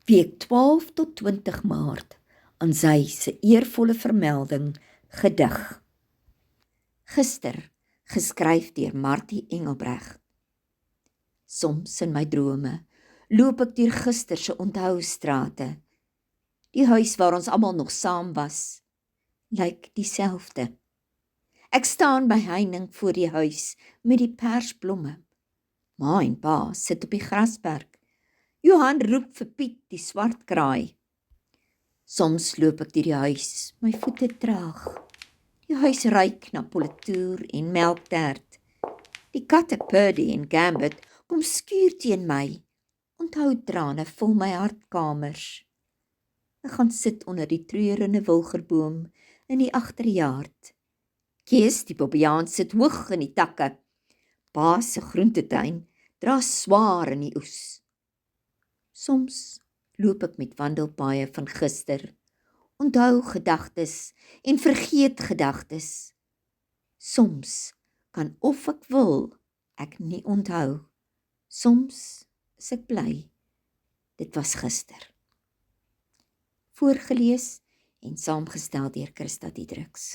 Week 12 tot 20 Maart, aan sy se eervolle vermelding, gedig. Gister, geskryf deur Martie Engelbreg. Soms in my drome loop ek deur gister se onthoustrate. Die huis waar ons almal nog saam was, lyk dieselfde. Ek staan by heining voor die huis met die persblomme. Ma en pa sit op die grasperk. Johan roep vir Piet, die swart kraai. Soms loop ek deur die huis, my voete traag. Die huis ruik na politoer en melktert. Die katte Purdy en Gambit kom skuur teen my. Onthoutrane vul my hartkamers. Ek gaan sit onder die treurende wilgerboom in die agterjaard. Kees, die bobbejaan, sit hoog in die takke. Pa se groentetuin dra swaar in die oes. Soms loop ek met wandelpaaie van gister, onthou gedagtes en vergeet gedagtes. Soms kan of ek wil, ek nie onthou. Soms is ek bly, dit was gister. Voorgelees en saamgestel deur Christa Diedriks.